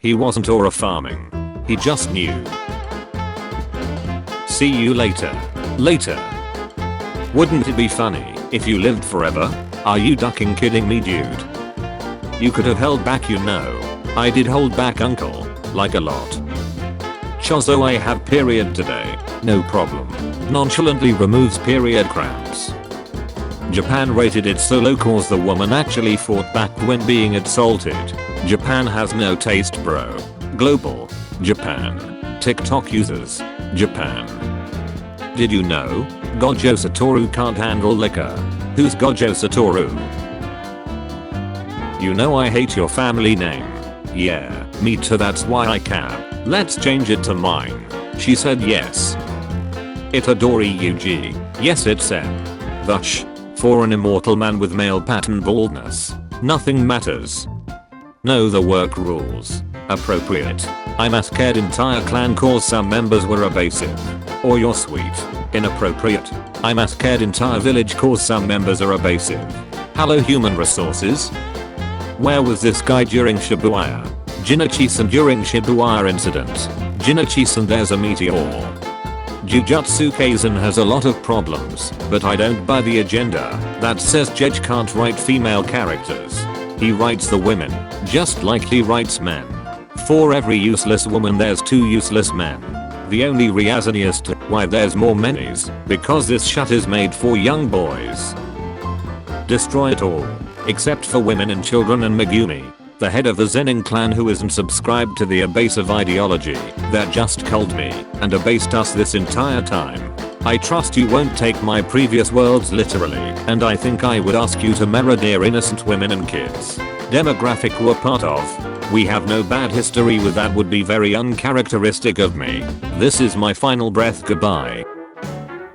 He wasn't aura farming. He just knew. See you later. Later. Wouldn't it be funny if you lived forever? Are you ducking kidding me, dude? You could have held back, you know. I did hold back, uncle. Like a lot. Choso, I have period today. No problem. Nonchalantly removes period cramps. Japan rated it so low cause the woman actually fought back when being assaulted. Japan has no taste, bro. Global. Japan. TikTok users. Japan. Did you know? Gojo Satoru can't handle liquor. Who's Gojo Satoru? You know I hate your family name. Yeah, me too, that's why I can. Let's change it to mine. She said yes. Itadori Yuji. Yes, it's M. Thush. For an immortal man with male pattern baldness, nothing matters. Know the work rules. Appropriate. I'm scared entire clan cause some members were evasive. Or you're sweet. Inappropriate. I'm scared entire village cause some members are evasive. Hello human resources. Where was this guy during Shibuya? Jinachi-san during Shibuya incident. Jinachi-san, there's a meteor. Jujutsu Kaisen has a lot of problems, but I don't buy the agenda that says Jej can't write female characters. He writes the women, just like he writes men. For every useless woman there's 2 useless men. The only reason as to why there's more men is because this shit is made for young boys. Destroy it all, except for women and children and Megumi, the head of the Zenin clan who isn't subscribed to the abrasive ideology that just culled me and abased us this entire time. I trust you won't take my previous words literally, and I think I would ask you to murder innocent women and kids. Demographic we're part of. We have no bad history with that, would be very uncharacteristic of me. This is my final breath, goodbye.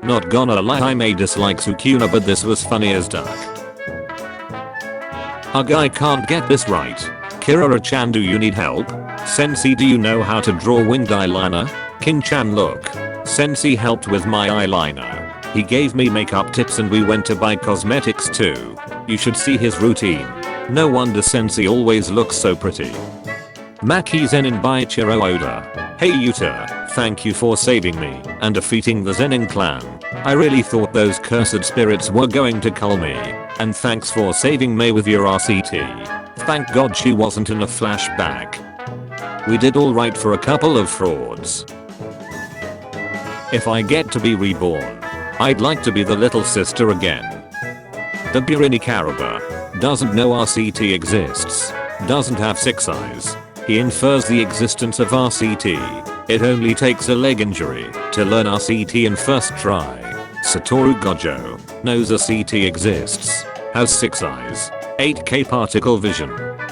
Not gonna lie, I may dislike Sukuna, but this was funny as duck. Ugh, I can't get this right. Kirara-chan, do you need help? Sensei, do you know how to draw winged eyeliner? King-chan, look. Sensei helped with my eyeliner. He gave me makeup tips and we went to buy cosmetics too. You should see his routine. No wonder Sensei always looks so pretty. Maki Zenin by Ichiro Oda. Hey Yuta, thank you for saving me and defeating the Zenin clan. I really thought those cursed spirits were going to kill me. And thanks for saving Mei with your RCT. Thank God she wasn't in a flashback. We did alright for a couple of frauds. If I get to be reborn, I'd like to be the little sister again. The Burini Karaba doesn't know RCT exists, doesn't have 6 eyes. He infers the existence of RCT. It only takes a leg injury to learn RCT in first try. Satoru Gojo knows RCT exists, has 6 eyes, 8K particle vision,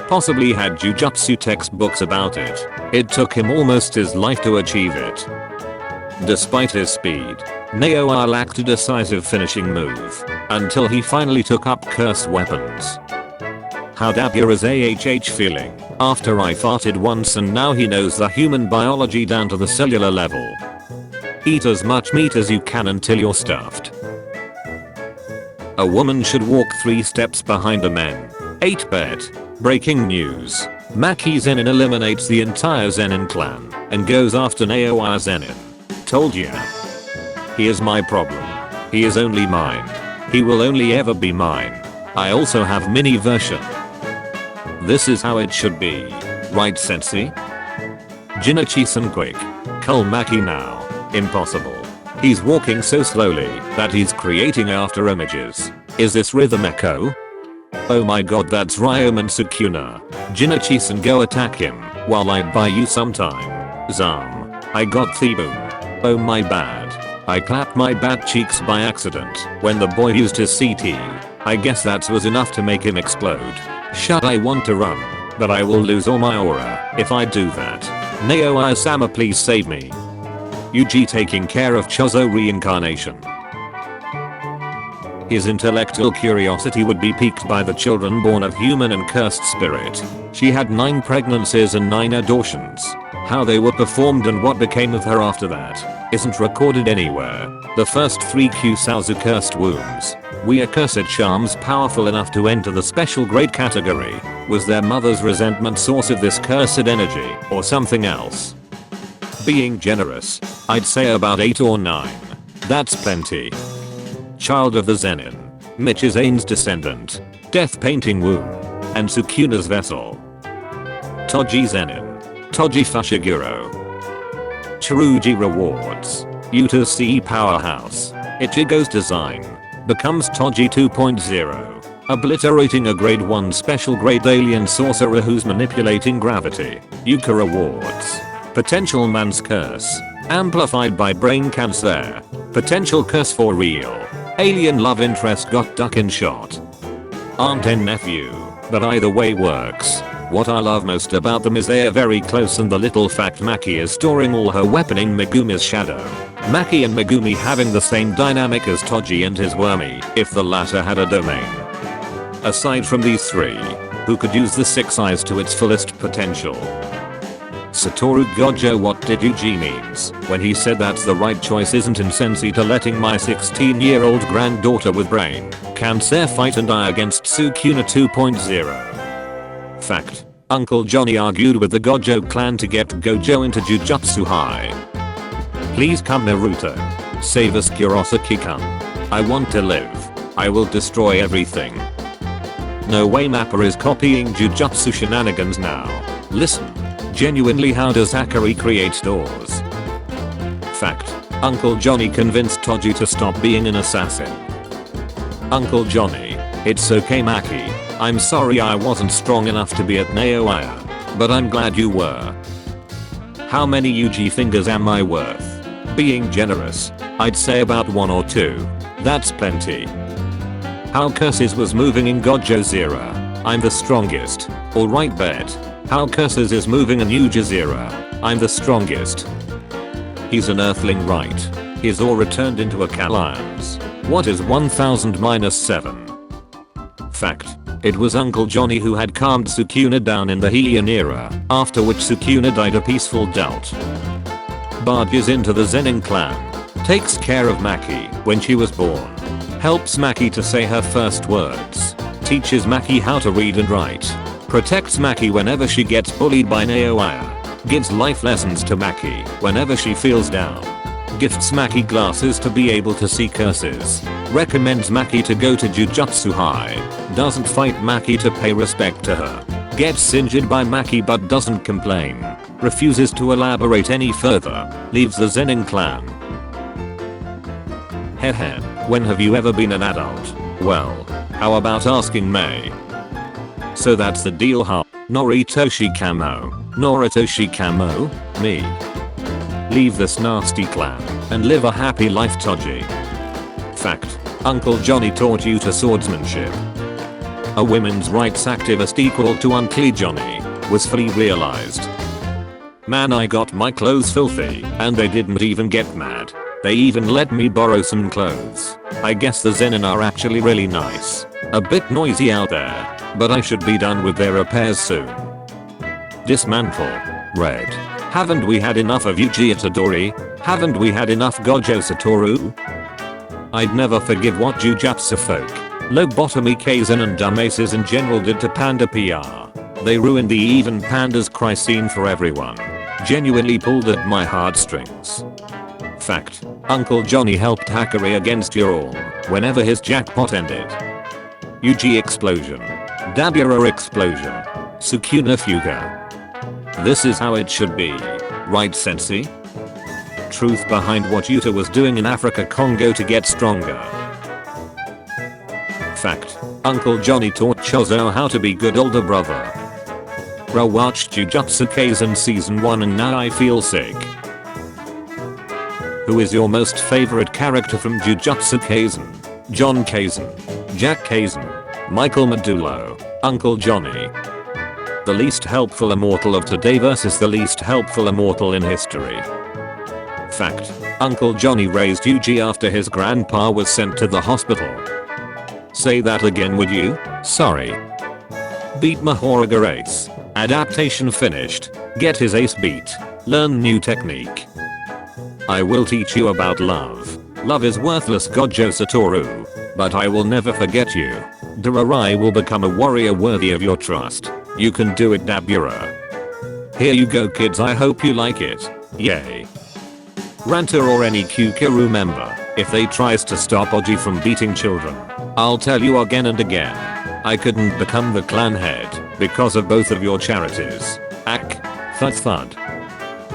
possibly had Jujutsu textbooks about it. It took him almost his life to achieve it. Despite his speed, Naoya lacked a decisive finishing move until he finally took up cursed weapons. How dapper is AHH feeling after I farted once and now he knows the human biology down to the cellular level. Eat as much meat as you can until you're stuffed. A woman should walk 3 steps behind a man. 8-bet. Breaking news. Maki Zenin eliminates the entire Zenin clan and goes after Naoya Zenin. Told ya. He is my problem. He is only mine. He will only ever be mine. I also have mini version. This is how it should be. Right, Sensei? Jinachi-san, quick. Cull Maki now. Impossible. He's walking so slowly that he's creating after images. Is this rhythm echo? Oh my god, that's Ryom and Sukuna. Jinachi-san, go attack him while I buy you some time. Zam. I got Thiboom. Oh my bad. I clapped my bad cheeks by accident when the boy used his CT. I guess that was enough to make him explode. Shut, I want to run, but I will lose all my aura if I do that. Naoya-sama, please save me. Yuji taking care of Choso reincarnation. His intellectual curiosity would be piqued by the children born of human and cursed spirit. She had 9 pregnancies and 9 abortions. How they were performed and what became of her after that isn't recorded anywhere. The first 3 Kusaozu cursed wombs. We are cursed charms powerful enough to enter the special grade category. Was their mother's resentment source of this cursed energy or something else? Being generous, I'd say about 8 or 9. That's plenty. Child of the Zenin. Mitch is Ain's descendant. Death painting womb. And Sukuna's vessel. Toji Zenin. Toji Fushiguro. Tsurugi rewards. Yuta's CE powerhouse. Ichigo's design. Becomes Toji 2.0. Obliterating a grade 1 special grade alien sorcerer who's manipulating gravity. Yuka rewards. Potential man's curse. Amplified by brain cancer. Potential curse for real. Alien love interest got duck and shot. Aunt and nephew. But either way works. What I love most about them is they are very close, and the little fact Maki is storing all her weapon in Megumi's shadow. Maki and Megumi having the same dynamic as Toji and his Wormy if the latter had a domain. Aside from these three, who could use the six eyes to its fullest potential? Satoru Gojo, what did Yuji means when he said that's the right choice isn't insensate to letting my 16-year-old granddaughter with brain cancer fight and die against Sukuna 2.0. Fact. Uncle Johnny argued with the Gojo clan to get Gojo into Jujutsu High. Please come Naruto. Save us Kurosaki-kun. I want to live. I will destroy everything. No way Mappa is copying Jujutsu shenanigans now. Listen. Genuinely, how does Akari create doors? Fact. Uncle Johnny convinced Toji to stop being an assassin. Uncle Johnny. It's okay Maki. I'm sorry I wasn't strong enough to be at Naoya. But I'm glad you were. How many Yuji fingers am I worth? Being generous, I'd say about 1 or 2. That's plenty. How Curses was moving in Gojo's era. I'm the strongest. Alright bet. How Curses is moving in Yuji's era. I'm the strongest. He's an earthling right. His aura turned into a Kallian's. What is 1000 minus 7? Fact. It was Uncle Johnny who had calmed Sukuna down in the Heian era, after which Sukuna died a peaceful death. Barges into the Zenin clan. Takes care of Maki when she was born. Helps Maki to say her first words. Teaches Maki how to read and write. Protects Maki whenever she gets bullied by Naoya. Gives life lessons to Maki whenever she feels down. Gifts Maki glasses to be able to see curses. Recommends Maki to go to Jujutsu High. Doesn't fight Maki to pay respect to her. Gets injured by Maki but doesn't complain. Refuses to elaborate any further. Leaves the Zenin clan. Hehe. When have you ever been an adult? Well, how about asking May? So that's the deal, huh? Noritoshi Kamo. Noritoshi Kamo? Me. Leave this nasty clan and live a happy life Toji. Fact. Uncle Johnny taught you to swordsmanship. A women's rights activist equal to Uncle Johnny was fully realized. Man, I got my clothes filthy and they didn't even get mad. They even let me borrow some clothes. I guess the Zenin are actually really nice. A bit noisy out there, but I should be done with their repairs soon. Dismantle. Red. Haven't we had enough of Yuji Itadori? Haven't we had enough Gojo Satoru? I'd never forgive what Jujutsufolk, lobotomy Kaisen and dumbasses in general did to Panda PR. They ruined the even Panda's cry scene for everyone. Genuinely pulled at my heartstrings. Fact. Uncle Johnny helped Akari against your all whenever his jackpot ended. Yuji explosion. Dabura explosion. Sukuna Fuga. This is how it should be. Right sensei? Truth behind what Yuta was doing in Africa Congo to get stronger. Fact. Uncle Johnny taught Choso how to be good older brother. Watched Jujutsu Kaisen season 1 and now I feel sick. Who is your most favorite character from Jujutsu Kaisen? John Kaisen. Jack Kaisen. Michael Medulo. Uncle Johnny. The least helpful immortal of today versus the least helpful immortal in history. Fact. Uncle Johnny raised Yuji after his grandpa was sent to the hospital. Say that again would you? Sorry. Beat Mahoraga ace. Adaptation finished. Get his ace beat. Learn new technique. I will teach you about love. Love is worthless Gojo Satoru. But I will never forget you. Dararai will become a warrior worthy of your trust. You can do it, Dabura. Here you go kids, I hope you like it. Yay. Ranter or any Kyukiru member, if they tries to stop Oji from beating children, I'll tell you again and again. I couldn't become the clan head because of both of your charities. Ack. Thud thud.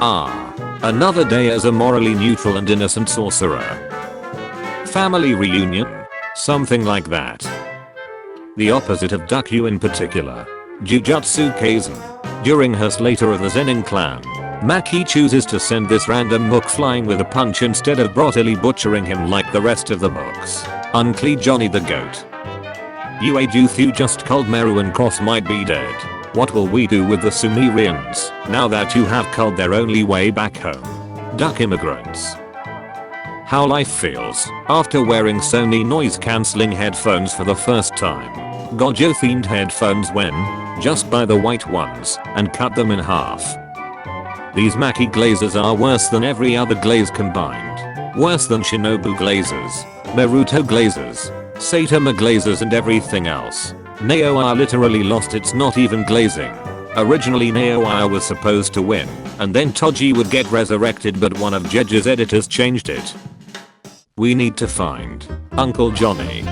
Ah. Another day as a morally neutral and innocent sorcerer. Family reunion? Something like that. The opposite of Dakyu in particular. Jujutsu Kaisen. During her slaughter of the Zenin clan, Maki chooses to send this random mook flying with a punch instead of brutally butchering him like the rest of the mooks. Unclean Johnny the goat. You just called Meru and Cross might be dead. What will we do with the Sumerians now that you have culled their only way back home? Duck immigrants. How life feels after wearing Sony noise cancelling headphones for the first time. Gojo themed headphones when just buy the white ones and cut them in half. These Maki glazers are worse than every other glaze combined. Worse than Shinobu glazers, Naruto glazers, Saitama glazers and everything else. Naoya literally lost its not even glazing. Originally Naoya was supposed to win, and then Toji would get resurrected, but one of Jeja's editors changed it. We need to find Uncle Johnny.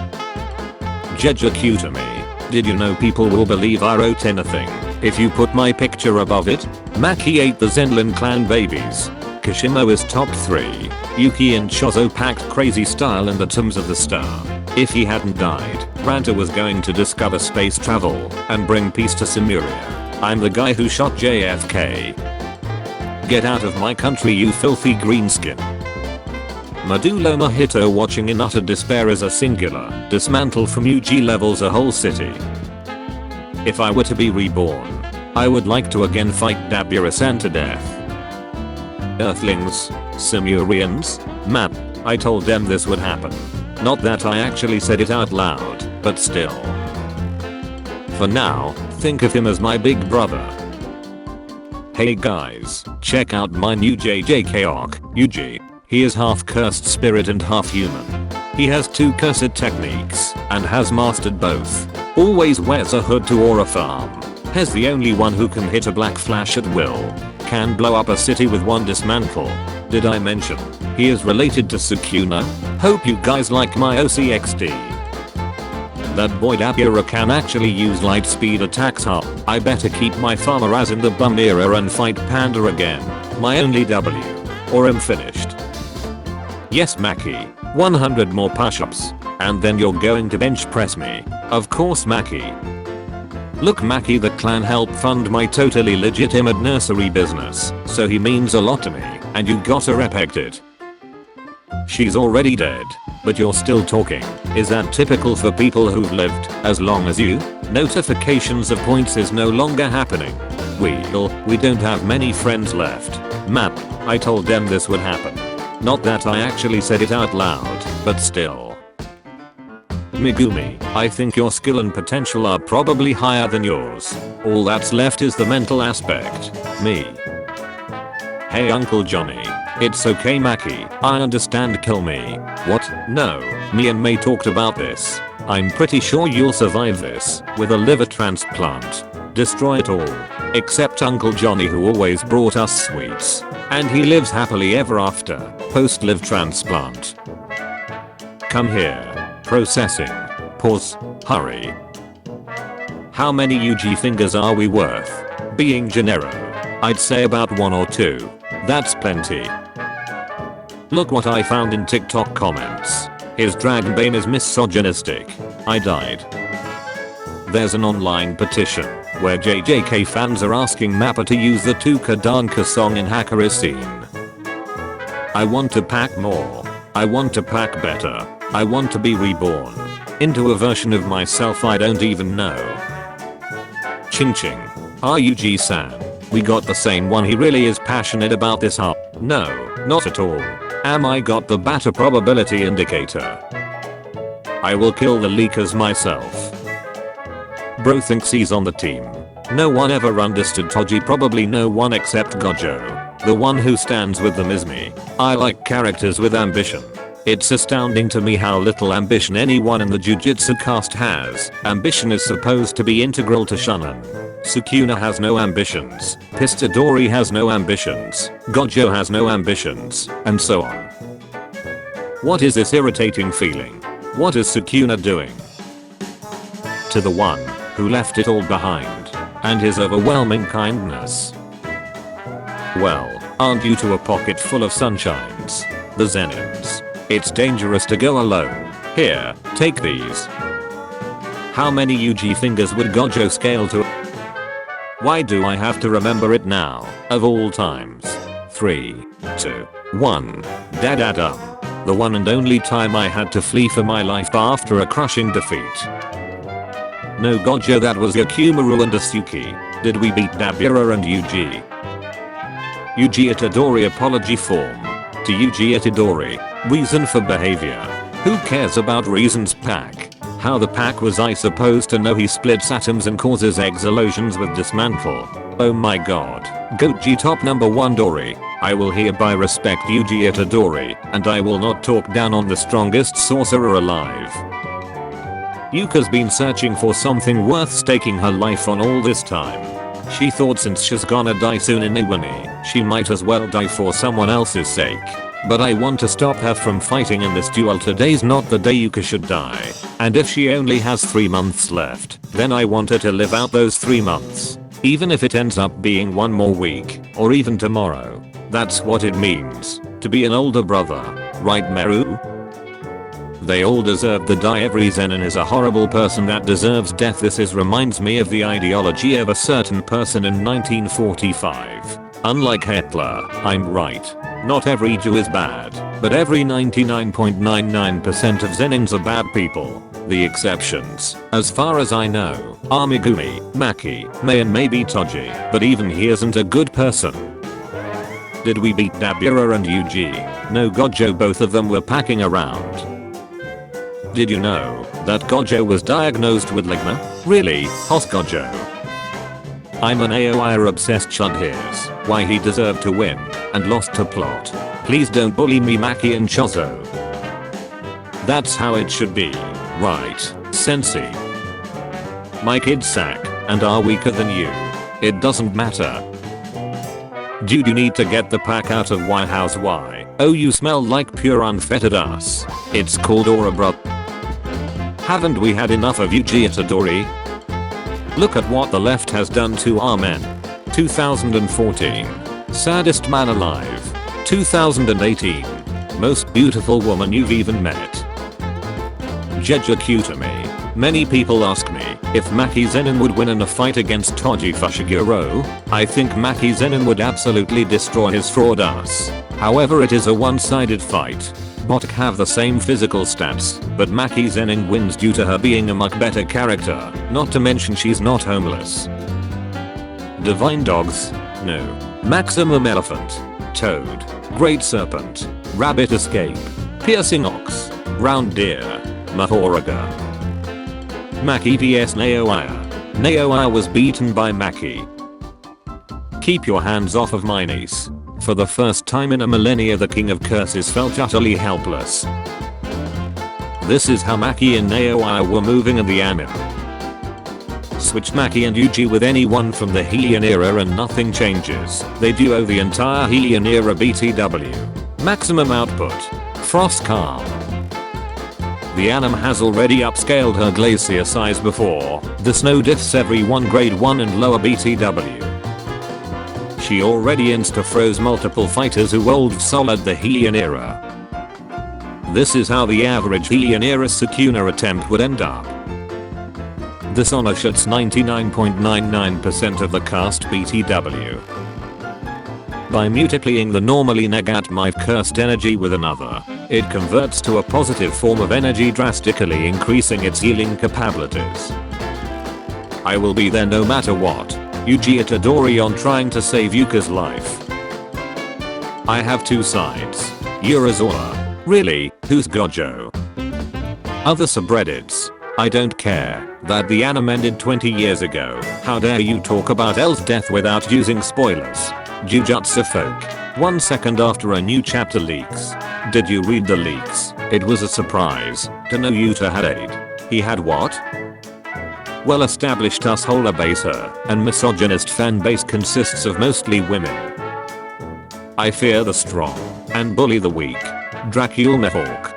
Jeja Q to me. Did you know people will believe I wrote anything if you put my picture above it? Maki ate the Zenlin clan babies. Kashimo is top 3. Yuki and Choso packed crazy style in the Tombs of the Star. If he hadn't died, Ranta was going to discover space travel and bring peace to Cimmeria. I'm the guy who shot JFK. Get out of my country, you filthy greenskin. Madulo Mahito watching in utter despair as a singular dismantle from Yuji levels a whole city. If I were to be reborn, I would like to again fight Dabura-san to death. Earthlings, Simurians, map, I told them this would happen. Not that I actually said it out loud, but still. For now, think of him as my big brother. Hey guys, check out my new JJK arc, Yuji. He is half cursed spirit and half human. He has 2 cursed techniques and has mastered both. Always wears a hood to aura farm. Has the only one who can hit a black flash at will. Can blow up a city with one dismantle. Did I mention he is related to Sukuna? Hope you guys like my OCXD. That boy Dabura can actually use light speed attacks up. I better keep my farmer as in the bum era and fight Panda again. My only W. Or I'm finished. Yes Maki, 100 more push-ups, and then you're going to bench press me. Of course Maki. Look Maki, the clan helped fund my totally legitimate nursery business, so he means a lot to me, and you gotta respect it. She's already dead, but you're still talking. Is that typical for people who've lived as long as you? Notifications of points is no longer happening. We don't have many friends left. Map, I told them this would happen. Not that I actually said it out loud, but still. Megumi, I think your skill and potential are probably higher than yours. All that's left is the mental aspect. Me. Hey Uncle Johnny. It's okay Maki, I understand, kill me. What? No, me and May talked about this. I'm pretty sure you'll survive this with a liver transplant. Destroy it all. Except Uncle Johnny, who always brought us sweets. And he lives happily ever after, post liver transplant. Come here. Processing. Pause. Hurry. How many Yuji fingers are we worth? Being Gennaro. I'd say about 1 or 2. That's plenty. Look what I found in TikTok comments. His Dragon Bane is misogynistic. I died. There's an online petition where JJK fans are asking Mappa to use the Tuka Danka song in Hakari scene. I want to pack more. I want to pack better. I want to be reborn into a version of myself I don't even know. Ching ching. Yuji-san. We got the same one. He really is passionate about this, huh? No, not at all. Am I got the batter probability indicator? I will kill the leakers myself. Bro thinks he's on the team. No one ever understood Toji, probably no one except Gojo. The one who stands with them is me. I like characters with ambition. It's astounding to me how little ambition anyone in the Jujutsu cast has. Ambition is supposed to be integral to shonen. Sukuna has no ambitions, Itadori has no ambitions, Gojo has no ambitions, and so on. What is this irritating feeling? What is Sukuna doing? To the one who left it all behind, and his overwhelming kindness. Well, aren't you to a pocket full of sunshines? The Zenins. It's dangerous to go alone. Here, take these. How many Yuji fingers would Gojo scale to? Why do I have to remember it now, of all times? 3, 2, 1. Dadadum. The one and only time I had to flee for my life after a crushing defeat. No Gojo, that was Yakumaru and Asuki. Did we beat Dabura and Yuji? Yuji Itadori apology form. To Yuji Itadori. Reason for behavior. Who cares about reasons pack? How the pack was I supposed to know he splits atoms and causes explosions with dismantle? Oh my god. Goji top number 1 Dori. I will hereby respect Yuji Itadori, and I will not talk down on the strongest sorcerer alive. Yuka's been searching for something worth staking her life on all this time. She thought since she's gonna die soon in Iwani, she might as well die for someone else's sake. But I want to stop her from fighting in this duel. Today's not the day Yuka should die. And if she only has 3 months left, then I want her to live out those 3 months. Even if it ends up being 1 more week, or even tomorrow. That's what it means to be an older brother. Right, Meru? They all deserve to die. Every Zenin is a horrible person that deserves death. This reminds me of the ideology of a certain person in 1945. Unlike Hitler, I'm right. Not every Jew is bad, but every 99.99% of Zenins are bad people. The exceptions, as far as I know, are Megumi, Maki, Mei and maybe Toji, but even he isn't a good person. Did we beat Dabura and Yuji? No Gojo, both of them were packing around. Did you know that Gojo was diagnosed with ligma? Really? Hos Gojo. I'm an AOI obsessed Chud. Here's why he deserved to win and lost to plot. Please don't bully me, Maki and Choso. That's how it should be, right, Sensei? My kids sack and are weaker than you. It doesn't matter. Dude, you need to get the pack out of White House. Why? Oh, you smell like pure unfettered ass. It's called Aura, bro. Haven't we had enough of Yuji Itadori? Look at what the left has done to our men. 2014. Saddest man alive. 2018. Most beautiful woman you've even met. Jeju Kutami. Many people ask me if Maki Zenin would win in a fight against Toji Fushiguro. I think Maki Zenin would absolutely destroy his fraud ass. However, it is a one-sided fight. Botak have the same physical stats, but Maki Zenin wins due to her being a much better character, not to mention she's not homeless. Divine dogs? No. Maximum elephant. Toad. Great serpent. Rabbit escape. Piercing ox. Round deer. Mahoraga. Maki vs Naoya. Naoya was beaten by Maki. Keep your hands off of my niece. For the first time in a millennia, the King of Curses felt utterly helpless. This is how Maki and Naoya were moving in the anime. Switch Maki and Yuji with anyone from the Heian era and nothing changes. They duo the entire Heian era BTW. Maximum output. Frost Calm. The anime has already upscaled her glacier size before. The snow diffs every 1 grade 1 and lower BTW. She already insta-froze multiple fighters who old solid the Heian era. This is how the average Heian era Sukuna attempt would end up. This honor shuts 99.99% of the cast BTW. By multiplying the normally negative cursed energy with another, it converts to a positive form of energy, drastically increasing its healing capabilities. I will be there no matter what. Yuji Itadori on trying to save Yuka's life. I have 2 sides. Urasawa. Really, who's Gojo? Other subreddits. I don't care that the anime ended 20 years ago. How dare you talk about L's death without using spoilers? Jujutsufolk. 1 second after a new chapter leaks. Did you read the leaks? It was a surprise to know Yuta had aid. He had what? well-established assholer baser and misogynist fanbase consists of mostly women. I fear the strong and bully the weak. Dracul Mehawk.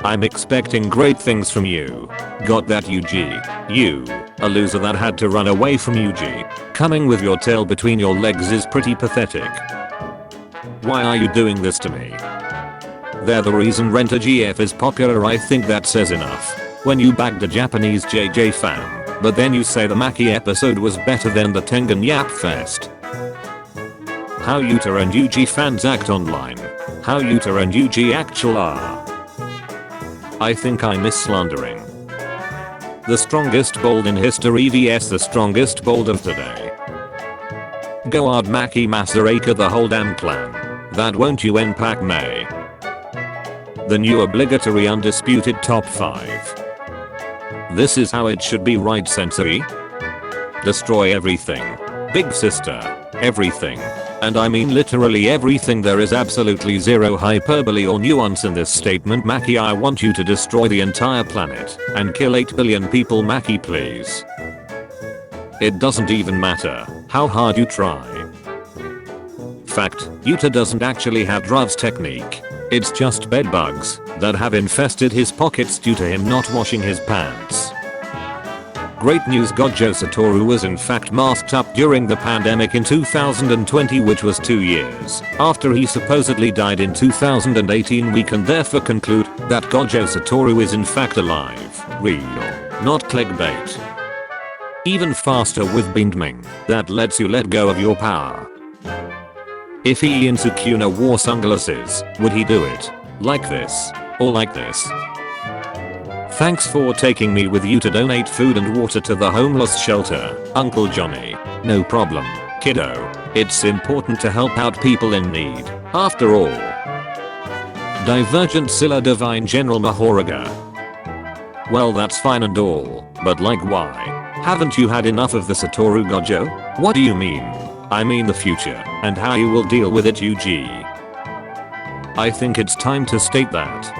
I'm expecting great things from you. Got that, Yuji? You, a loser that had to run away from Yuji. Coming with your tail between your legs is pretty pathetic. Why are you doing this to me? They're the reason Rent a GF is popular. I think that says enough. When you bagged a Japanese JJ fan, but then you say the Maki episode was better than the Tengen Yap Fest. How Yuta and Yuji fans act online. How Yuta and Yuji actual are. I think I miss slandering. The strongest bold in history vs the strongest bold of today. Go hard Maki massacre the whole damn clan. That won't you unpack May. The new obligatory undisputed top 5. This is how it should be, right, Sensei? Destroy everything. Big sister. Everything. And I mean literally everything. There is absolutely zero hyperbole or nuance in this statement. Maki, I want you to destroy the entire planet and kill 8 billion people. Maki, please. It doesn't even matter how hard you try. Fact, Yuta doesn't actually have Druv's technique. It's just bedbugs that have infested his pockets due to him not washing his pants. Great news, Gojo Satoru was in fact masked up during the pandemic in 2020, which was 2 years after he supposedly died in 2018. We can therefore conclude that Gojo Satoru is in fact alive. Real, not clickbait. Even faster with Binge, that lets you let go of your power. If he and Sukuna wore sunglasses, would he do it like this or like this? Thanks for taking me with you to donate food and water to the homeless shelter, Uncle Johnny. No problem, kiddo. It's important to help out people in need, after all. Divergent Scylla Divine General Mahoraga. Well, that's fine and all, but like, why? Haven't you had enough of the Satoru Gojo? What do you mean? I mean the future and how you will deal with it, Yuji. I think it's time to state that